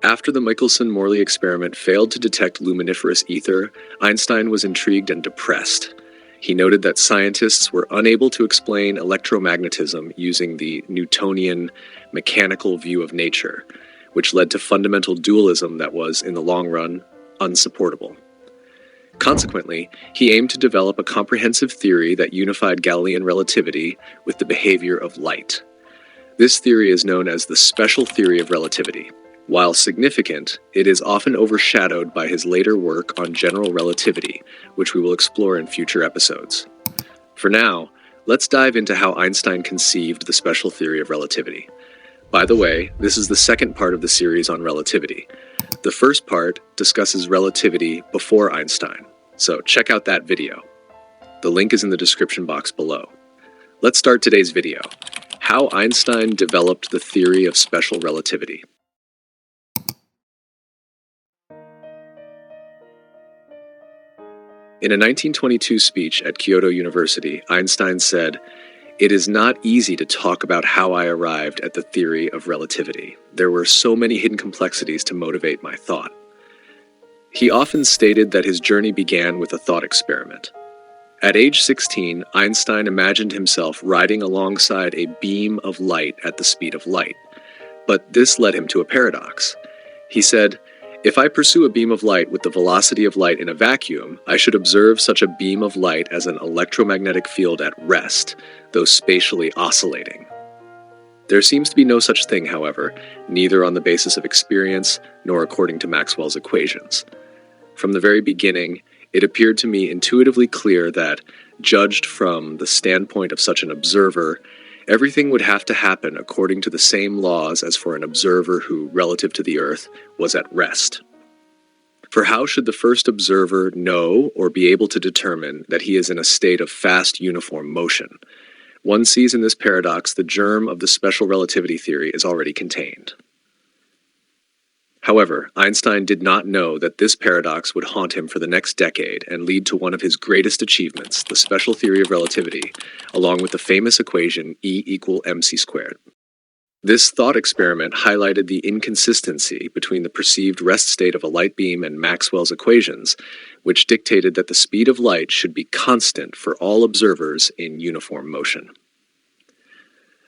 After the Michelson-Morley experiment failed to detect luminiferous ether, Einstein was intrigued and depressed. He noted that scientists were unable to explain electromagnetism using the Newtonian mechanical view of nature, which led to fundamental dualism that was, in the long run, unsupportable. Consequently, he aimed to develop a comprehensive theory that unified Galilean relativity with the behavior of light. This theory is known as the special theory of relativity. While significant, it is often overshadowed by his later work on general relativity, which we will explore in future episodes. For now, let's dive into how Einstein conceived the special theory of relativity. By the way, this is the second part of the series on relativity. The first part discusses relativity before Einstein, so check out that video. The link is in the description box below. Let's start today's video. How Einstein developed the theory of special relativity. In a 1922 speech at Kyoto University, Einstein said, "It is not easy to talk about how I arrived at the theory of relativity. There were so many hidden complexities to motivate my thought." He often stated that his journey began with a thought experiment. At age 16, Einstein imagined himself riding alongside a beam of light at the speed of light. But this led him to a paradox. He said, "If I pursue a beam of light with the velocity of light in a vacuum, I should observe such a beam of light as an electromagnetic field at rest, though spatially oscillating." There seems to be no such thing, however, neither on the basis of experience nor according to Maxwell's equations. From the very beginning, it appeared to me intuitively clear that, judged from the standpoint of such an observer, everything would have to happen according to the same laws as for an observer who, relative to the Earth, was at rest. For how should the first observer know or be able to determine that he is in a state of fast uniform motion? One sees in this paradox the germ of the special relativity theory is already contained. However, Einstein did not know that this paradox would haunt him for the next decade and lead to one of his greatest achievements, the special theory of relativity, along with the famous equation E = mc squared. This thought experiment highlighted the inconsistency between the perceived rest state of a light beam and Maxwell's equations, which dictated that the speed of light should be constant for all observers in uniform motion.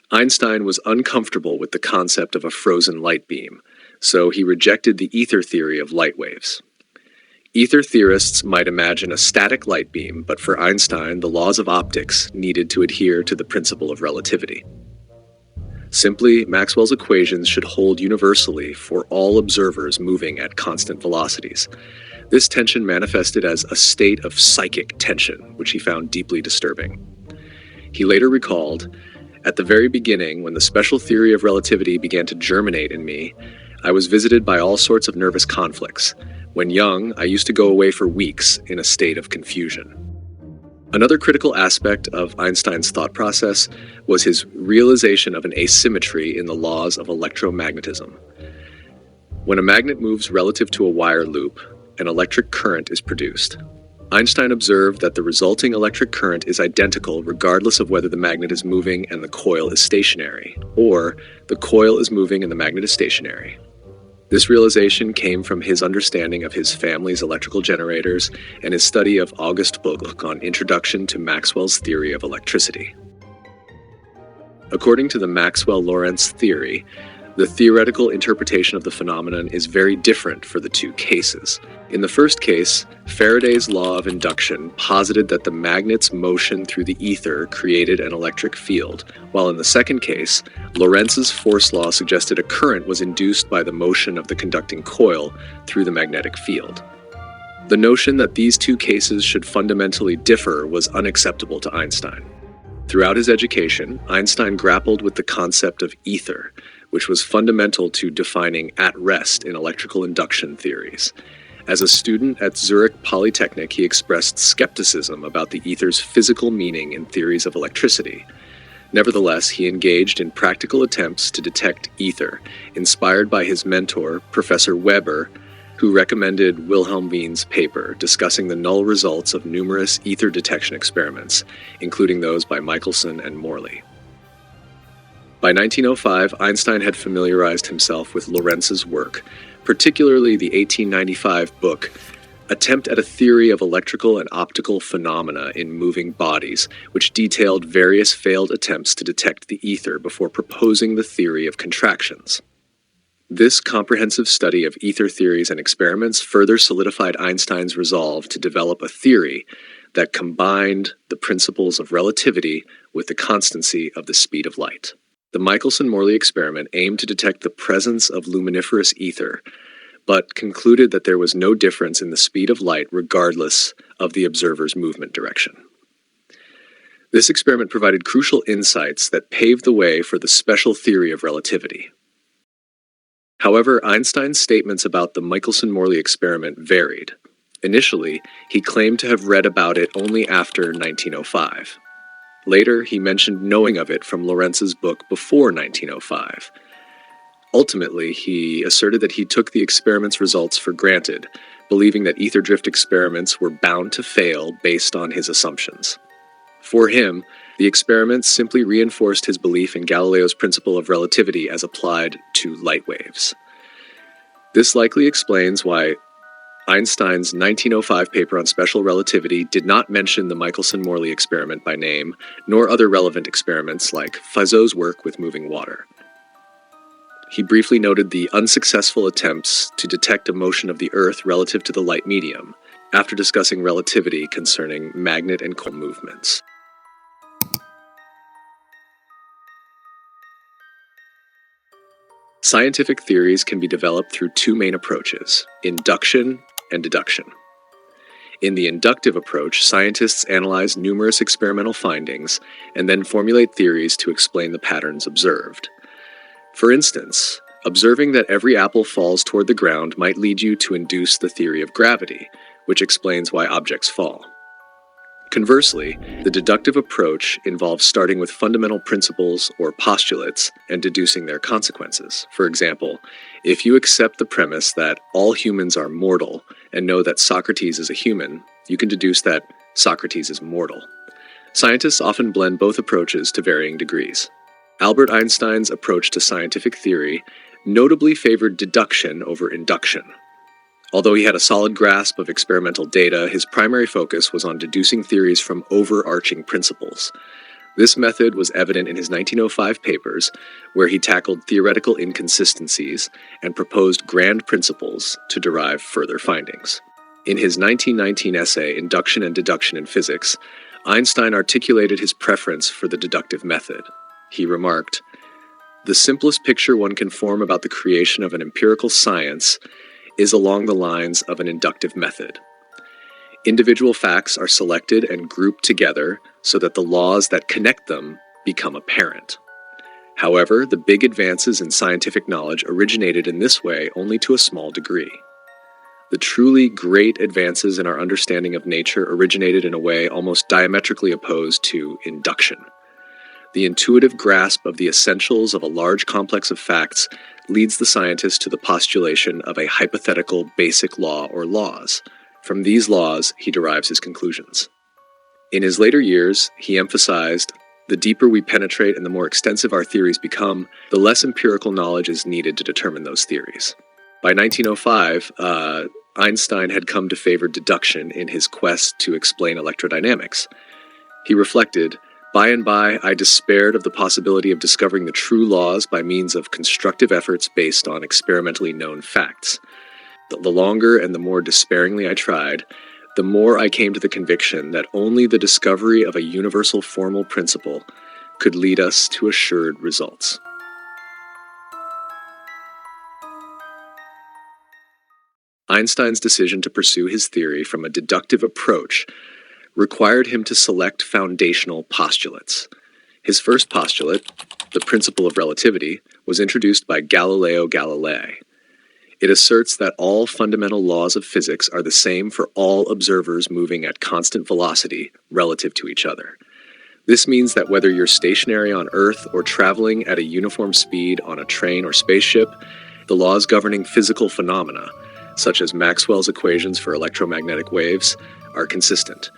Einstein was uncomfortable with the concept of a frozen light beam, so he rejected the ether theory of light waves. Ether theorists might imagine a static light beam, but for Einstein, the laws of optics needed to adhere to the principle of relativity. Simply, Maxwell's equations should hold universally for all observers moving at constant velocities. This tension manifested as a state of psychic tension, which he found deeply disturbing. He later recalled, "At the very beginning, when the special theory of relativity began to germinate in me, I was visited by all sorts of nervous conflicts. When young, I used to go away for weeks in a state of confusion." Another critical aspect of Einstein's thought process was his realization of an asymmetry in the laws of electromagnetism. When a magnet moves relative to a wire loop, an electric current is produced. Einstein observed that the resulting electric current is identical regardless of whether the magnet is moving and the coil is stationary, or the coil is moving and the magnet is stationary. This realization came from his understanding of his family's electrical generators and his study of August Book on Introduction to Maxwell's theory of electricity. According to the Maxwell-Lorentz theory, the theoretical interpretation of the phenomenon is very different for the two cases. In the first case, Faraday's law of induction posited that the magnet's motion through the ether created an electric field, while in the second case, Lorentz's force law suggested a current was induced by the motion of the conducting coil through the magnetic field. The notion that these two cases should fundamentally differ was unacceptable to Einstein. Throughout his education, Einstein grappled with the concept of ether, which was fundamental to defining at rest in electrical induction theories. As a student at Zurich Polytechnic, he expressed skepticism about the ether's physical meaning in theories of electricity. Nevertheless, he engaged in practical attempts to detect ether, inspired by his mentor, Professor Weber, who recommended Wilhelm Wien's paper discussing the null results of numerous ether detection experiments, including those by Michelson and Morley. By 1905, Einstein had familiarized himself with Lorentz's work, particularly the 1895 book Attempt at a Theory of Electrical and Optical Phenomena in Moving Bodies, which detailed various failed attempts to detect the ether before proposing the theory of contractions. This comprehensive study of ether theories and experiments further solidified Einstein's resolve to develop a theory that combined the principles of relativity with the constancy of the speed of light. The Michelson-Morley experiment aimed to detect the presence of luminiferous ether, but concluded that there was no difference in the speed of light regardless of the observer's movement direction. This experiment provided crucial insights that paved the way for the special theory of relativity. However, Einstein's statements about the Michelson-Morley experiment varied. Initially, he claimed to have read about it only after 1905. Later, he mentioned knowing of it from Lorentz's book before 1905. Ultimately, he asserted that he took the experiment's results for granted, believing that ether drift experiments were bound to fail based on his assumptions. For him, the experiments simply reinforced his belief in Galileo's principle of relativity as applied to light waves. This likely explains why Einstein's 1905 paper on special relativity did not mention the Michelson-Morley experiment by name, nor other relevant experiments like Fizeau's work with moving water. He briefly noted the unsuccessful attempts to detect a motion of the Earth relative to the light medium, after discussing relativity concerning magnet and coil movements. Scientific theories can be developed through two main approaches, induction and deduction. In the inductive approach, scientists analyze numerous experimental findings and then formulate theories to explain the patterns observed. For instance, observing that every apple falls toward the ground might lead you to induce the theory of gravity, which explains why objects fall. Conversely, the deductive approach involves starting with fundamental principles or postulates and deducing their consequences. For example, if you accept the premise that all humans are mortal and know that Socrates is a human, you can deduce that Socrates is mortal. Scientists often blend both approaches to varying degrees. Albert Einstein's approach to scientific theory notably favored deduction over induction. Although he had a solid grasp of experimental data, his primary focus was on deducing theories from overarching principles. This method was evident in his 1905 papers, where he tackled theoretical inconsistencies and proposed grand principles to derive further findings. In his 1919 essay, Induction and Deduction in Physics, Einstein articulated his preference for the deductive method. He remarked, "The simplest picture one can form about the creation of an empirical science is along the lines of an inductive method. Individual facts are selected and grouped together so that the laws that connect them become apparent. However, the big advances in scientific knowledge originated in this way only to a small degree. The truly great advances in our understanding of nature originated in a way almost diametrically opposed to induction. The intuitive grasp of the essentials of a large complex of facts leads the scientist to the postulation of a hypothetical basic law or laws. From these laws, he derives his conclusions." In his later years, he emphasized, "The deeper we penetrate and the more extensive our theories become, the less empirical knowledge is needed to determine those theories." By 1905, Einstein had come to favor deduction in his quest to explain electrodynamics. He reflected, "By and by, I despaired of the possibility of discovering the true laws by means of constructive efforts based on experimentally known facts. The longer and the more despairingly I tried, the more I came to the conviction that only the discovery of a universal formal principle could lead us to assured results." Einstein's decision to pursue his theory from a deductive approach required him to select foundational postulates. His first postulate, the principle of relativity, was introduced by Galileo Galilei. It asserts that all fundamental laws of physics are the same for all observers moving at constant velocity relative to each other. This means that whether you're stationary on Earth or traveling at a uniform speed on a train or spaceship, the laws governing physical phenomena, such as Maxwell's equations for electromagnetic waves, are consistent.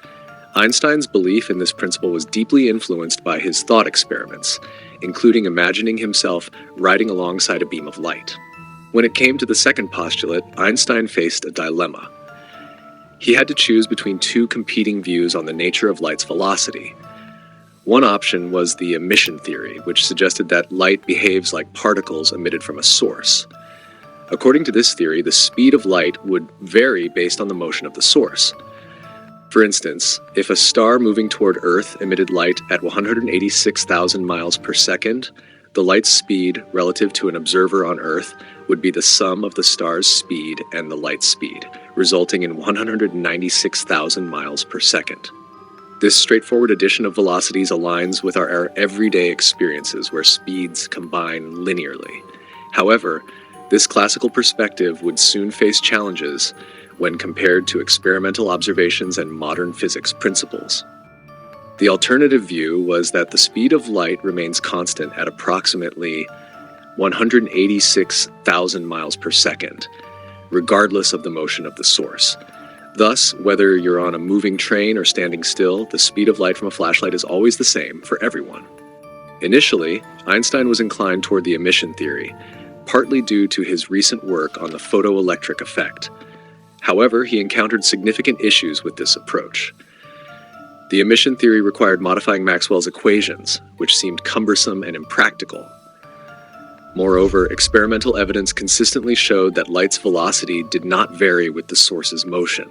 Einstein's belief in this principle was deeply influenced by his thought experiments, including imagining himself riding alongside a beam of light. When it came to the second postulate, Einstein faced a dilemma. He had to choose between two competing views on the nature of light's velocity. One option was the emission theory, which suggested that light behaves like particles emitted from a source. According to this theory, the speed of light would vary based on the motion of the source. For instance, if a star moving toward Earth emitted light at 186,000 miles per second, the light's speed relative to an observer on Earth would be the sum of the star's speed and the light's speed, resulting in 196,000 miles per second. This straightforward addition of velocities aligns with our everyday experiences where speeds combine linearly. However, this classical perspective would soon face challenges when compared to experimental observations and modern physics principles. The alternative view was that the speed of light remains constant at approximately 186,000 miles per second, regardless of the motion of the source. Thus, whether you're on a moving train or standing still, the speed of light from a flashlight is always the same for everyone. Initially, Einstein was inclined toward the emission theory, partly due to his recent work on the photoelectric effect. However, he encountered significant issues with this approach. The emission theory required modifying Maxwell's equations, which seemed cumbersome and impractical. Moreover, experimental evidence consistently showed that light's velocity did not vary with the source's motion.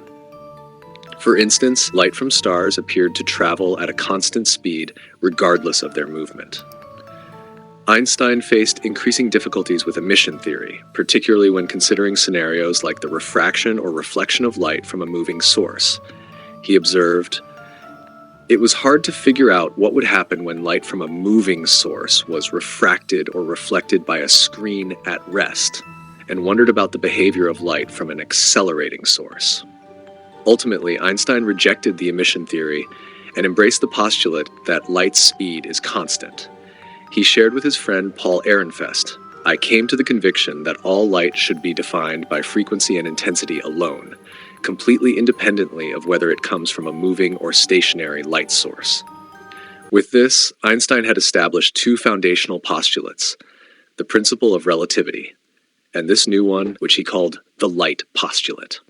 For instance, light from stars appeared to travel at a constant speed regardless of their movement. Einstein faced increasing difficulties with emission theory, particularly when considering scenarios like the refraction or reflection of light from a moving source. He observed, "It was hard to figure out what would happen when light from a moving source was refracted or reflected by a screen at rest, and wondered about the behavior of light from an accelerating source." Ultimately, Einstein rejected the emission theory and embraced the postulate that light's speed is constant. He shared with his friend Paul Ehrenfest, "I came to the conviction that all light should be defined by frequency and intensity alone, completely independently of whether it comes from a moving or stationary light source." With this, Einstein had established two foundational postulates, the principle of relativity, and this new one, which he called the light postulate.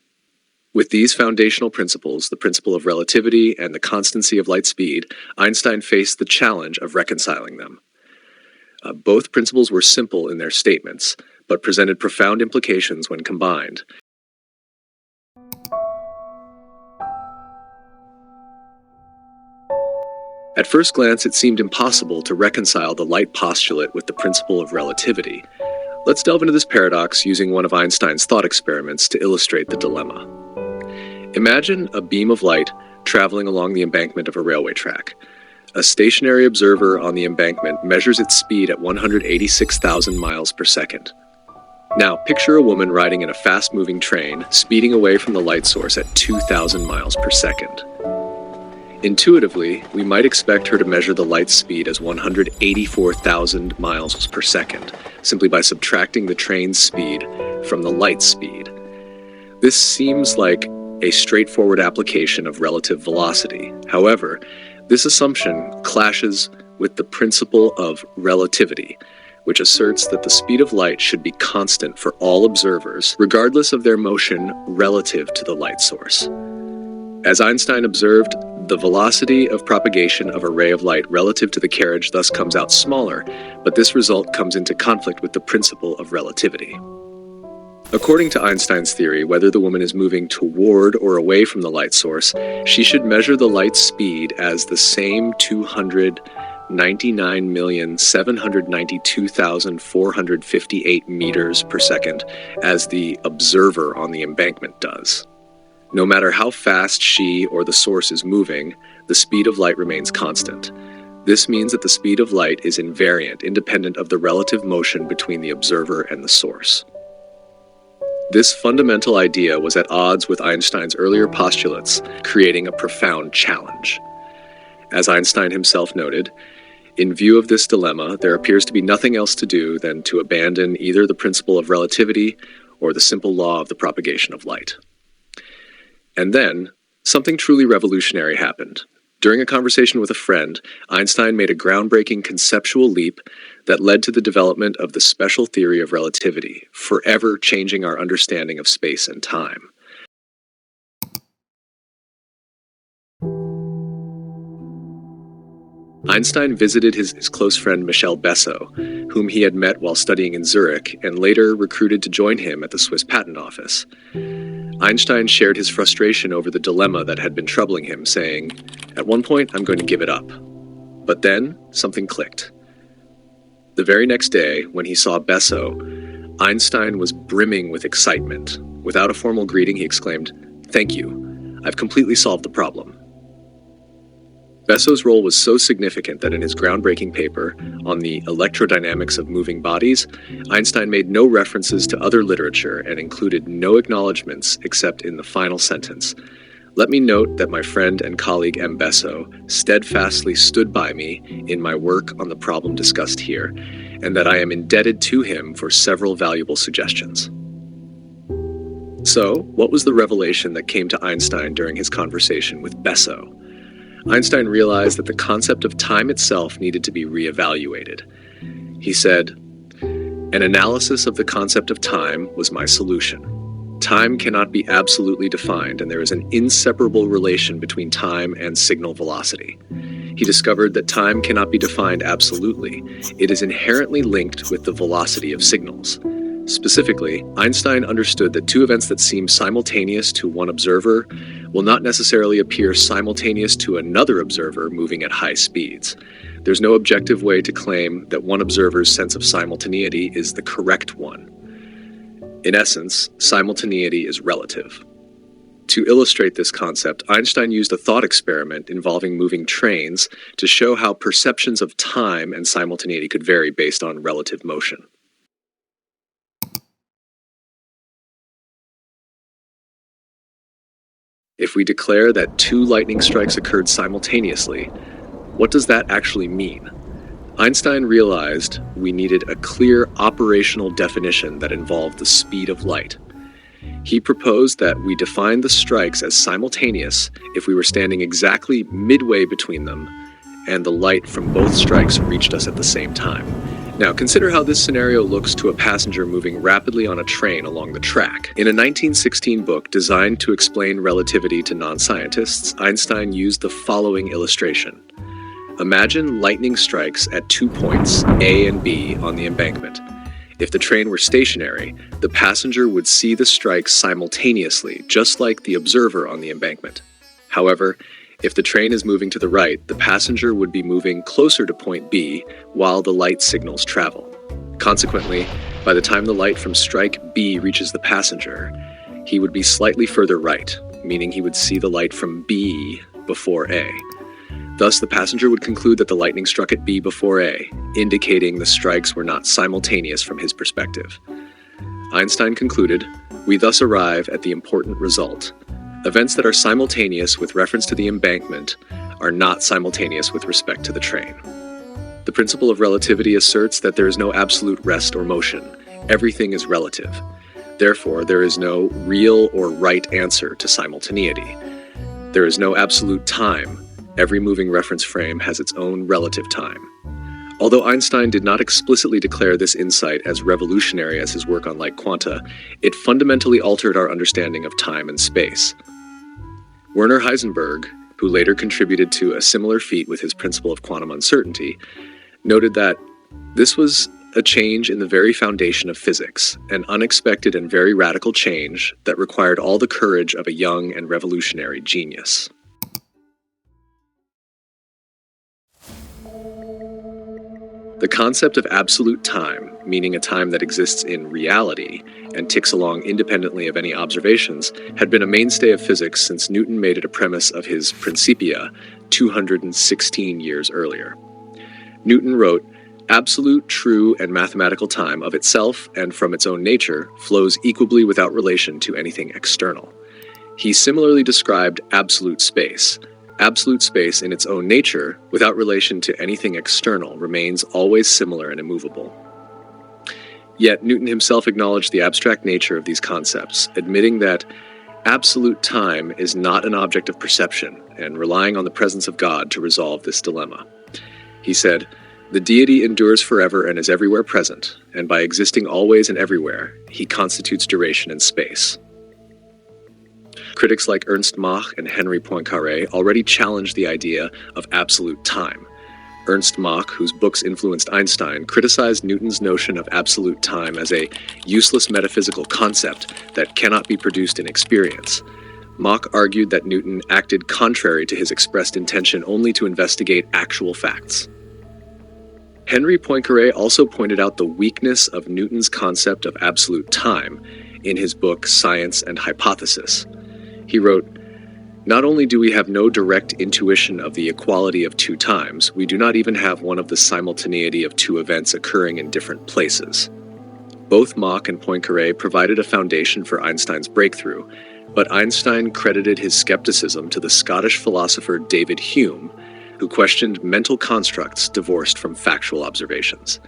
With these foundational principles, the principle of relativity and the constancy of light speed, Einstein faced the challenge of reconciling them. Both principles were simple in their statements, but presented profound implications when combined. At first glance, it seemed impossible to reconcile the light postulate with the principle of relativity. Let's delve into this paradox using one of Einstein's thought experiments to illustrate the dilemma. Imagine a beam of light traveling along the embankment of a railway track. A stationary observer on the embankment measures its speed at 186,000 miles per second. Now, picture a woman riding in a fast-moving train, speeding away from the light source at 2,000 miles per second. Intuitively, we might expect her to measure the light's speed as 184,000 miles per second, simply by subtracting the train's speed from the light's speed. This seems like a straightforward application of relative velocity. However, this assumption clashes with the principle of relativity, which asserts that the speed of light should be constant for all observers, regardless of their motion relative to the light source. As Einstein observed, the velocity of propagation of a ray of light relative to the carriage thus comes out smaller, but this result comes into conflict with the principle of relativity. According to Einstein's theory, whether the woman is moving toward or away from the light source, she should measure the light's speed as the same 299,792,458 meters per second as the observer on the embankment does. No matter how fast she or the source is moving, the speed of light remains constant. This means that the speed of light is invariant, independent of the relative motion between the observer and the source. This fundamental idea was at odds with Einstein's earlier postulates, creating a profound challenge. As Einstein himself noted, in view of this dilemma, there appears to be nothing else to do than to abandon either the principle of relativity or the simple law of the propagation of light. And then, something truly revolutionary happened. During a conversation with a friend, Einstein made a groundbreaking conceptual leap that led to the development of the special theory of relativity, forever changing our understanding of space and time. Einstein visited his close friend Michel Besso, whom he had met while studying in Zurich and later recruited to join him at the Swiss Patent Office. Einstein shared his frustration over the dilemma that had been troubling him, saying, "At one point, I'm going to give it up." But then, something clicked. The very next day, when he saw Besso, Einstein was brimming with excitement. Without a formal greeting, he exclaimed, "Thank you. I've completely solved the problem." Besso's role was so significant that in his groundbreaking paper on the electrodynamics of moving bodies, Einstein made no references to other literature and included no acknowledgments except in the final sentence. "Let me note that my friend and colleague M. Besso steadfastly stood by me in my work on the problem discussed here, and that I am indebted to him for several valuable suggestions." So, what was the revelation that came to Einstein during his conversation with Besso? Einstein realized that the concept of time itself needed to be reevaluated. He said, "An analysis of the concept of time was my solution. Time cannot be absolutely defined, and there is an inseparable relation between time and signal velocity." He discovered that time cannot be defined absolutely. It is inherently linked with the velocity of signals. Specifically, Einstein understood that two events that seem simultaneous to one observer will not necessarily appear simultaneous to another observer moving at high speeds. There's no objective way to claim that one observer's sense of simultaneity is the correct one. In essence, simultaneity is relative. To illustrate this concept, Einstein used a thought experiment involving moving trains to show how perceptions of time and simultaneity could vary based on relative motion. If we declare that two lightning strikes occurred simultaneously, what does that actually mean? Einstein realized we needed a clear operational definition that involved the speed of light. He proposed that we define the strikes as simultaneous if we were standing exactly midway between them and the light from both strikes reached us at the same time. Now, consider how this scenario looks to a passenger moving rapidly on a train along the track. In a 1916 book designed to explain relativity to non-scientists, Einstein used the following illustration. Imagine lightning strikes at 2 points, A and B, on the embankment. If the train were stationary, the passenger would see the strikes simultaneously, just like the observer on the embankment. However, if the train is moving to the right, the passenger would be moving closer to point B while the light signals travel. Consequently, by the time the light from strike B reaches the passenger, he would be slightly further right, meaning he would see the light from B before A. Thus, the passenger would conclude that the lightning struck at B before A, indicating the strikes were not simultaneous from his perspective. Einstein concluded, "We thus arrive at the important result. Events that are simultaneous with reference to the embankment are not simultaneous with respect to the train." The principle of relativity asserts that there is no absolute rest or motion. Everything is relative. Therefore, there is no real or right answer to simultaneity. There is no absolute time. Every moving reference frame has its own relative time. Although Einstein did not explicitly declare this insight as revolutionary as his work on light quanta, it fundamentally altered our understanding of time and space. Werner Heisenberg, who later contributed to a similar feat with his principle of quantum uncertainty, noted that this was a change in the very foundation of physics, an unexpected and very radical change that required all the courage of a young and revolutionary genius. The concept of absolute time, meaning a time that exists in reality and ticks along independently of any observations, had been a mainstay of physics since Newton made it a premise of his Principia 216 years earlier. Newton wrote, "Absolute, true, and mathematical time of itself and from its own nature flows equably without relation to anything external." He similarly described absolute space. Absolute space in its own nature, without relation to anything external, remains always similar and immovable. Yet Newton himself acknowledged the abstract nature of these concepts, admitting that Absolute time is not an object of perception, and relying on the presence of God to resolve this dilemma. He said, "The deity endures forever and is everywhere present, and by existing always and everywhere, he constitutes duration and space." Critics like Ernst Mach and Henri Poincaré already challenged the idea of absolute time. Ernst Mach, whose books influenced Einstein, criticized Newton's notion of absolute time as a useless metaphysical concept that cannot be produced in experience. Mach argued that Newton acted contrary to his expressed intention only to investigate actual facts. Henri Poincaré also pointed out the weakness of Newton's concept of absolute time in his book Science and Hypothesis. He wrote, "Not only do we have no direct intuition of the equality of two times, we do not even have one of the simultaneity of two events occurring in different places." Both Mach and Poincaré provided a foundation for Einstein's breakthrough, but Einstein credited his skepticism to the Scottish philosopher David Hume, who questioned mental constructs divorced from factual observations.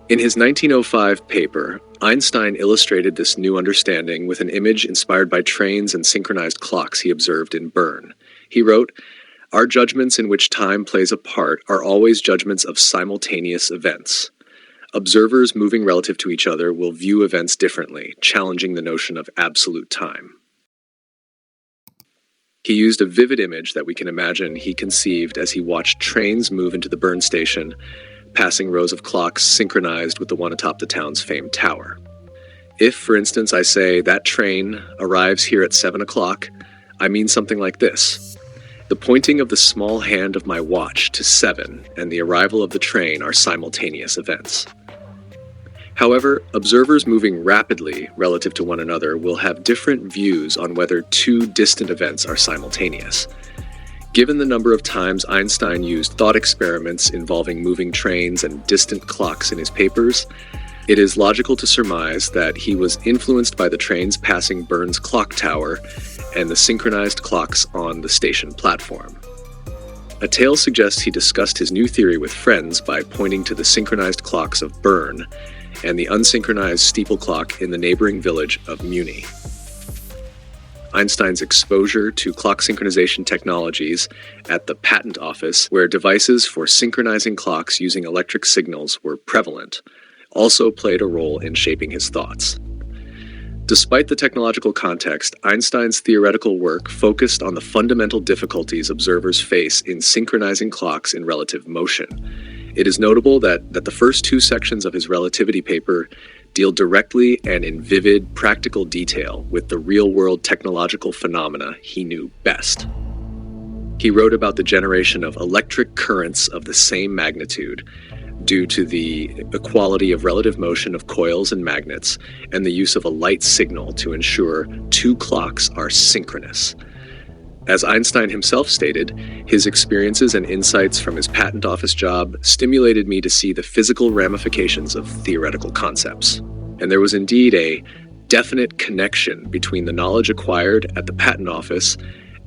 In his 1905 paper, Einstein illustrated this new understanding with an image inspired by trains and synchronized clocks he observed in Bern. He wrote, "Our judgments in which time plays a part are always judgments of simultaneous events. Observers moving relative to each other will view events differently, challenging the notion of absolute time." He used a vivid image that we can imagine he conceived as he watched trains move into the Bern station, passing rows of clocks synchronized with the one atop the town's famed tower. If, for instance, I say that train arrives here at 7 o'clock, I mean something like this. The pointing of the small hand of my watch to 7 and the arrival of the train are simultaneous events. However, observers moving rapidly relative to one another will have different views on whether two distant events are simultaneous. Given the number of times Einstein used thought experiments involving moving trains and distant clocks in his papers, it is logical to surmise that he was influenced by the trains passing Bern's clock tower and the synchronized clocks on the station platform. A tale suggests he discussed his new theory with friends by pointing to the synchronized clocks of Bern and the unsynchronized steeple clock in the neighboring village of Muni. Einstein's exposure to clock synchronization technologies at the patent office, where devices for synchronizing clocks using electric signals were prevalent, also played a role in shaping his thoughts. Despite the technological context, Einstein's theoretical work focused on the fundamental difficulties observers face in synchronizing clocks in relative motion. It is notable that the first two sections of his Relativity paper deal directly and in vivid, practical detail with the real-world technological phenomena he knew best. He wrote about the generation of electric currents of the same magnitude due to the equality of relative motion of coils and magnets and the use of a light signal to ensure two clocks are synchronous. As Einstein himself stated, his experiences and insights from his patent office job stimulated me to see the physical ramifications of theoretical concepts. And there was indeed a definite connection between the knowledge acquired at the patent office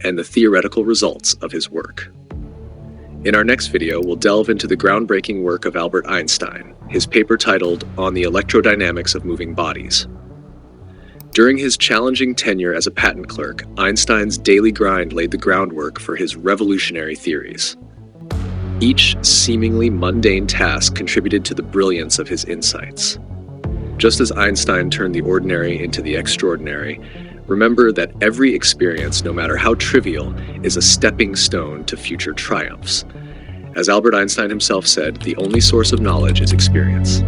and the theoretical results of his work. In our next video, we'll delve into the groundbreaking work of Albert Einstein, his paper titled On the Electrodynamics of Moving Bodies. During his challenging tenure as a patent clerk, Einstein's daily grind laid the groundwork for his revolutionary theories. Each seemingly mundane task contributed to the brilliance of his insights. Just as Einstein turned the ordinary into the extraordinary, remember that every experience, no matter how trivial, is a stepping stone to future triumphs. As Albert Einstein himself said, the only source of knowledge is experience.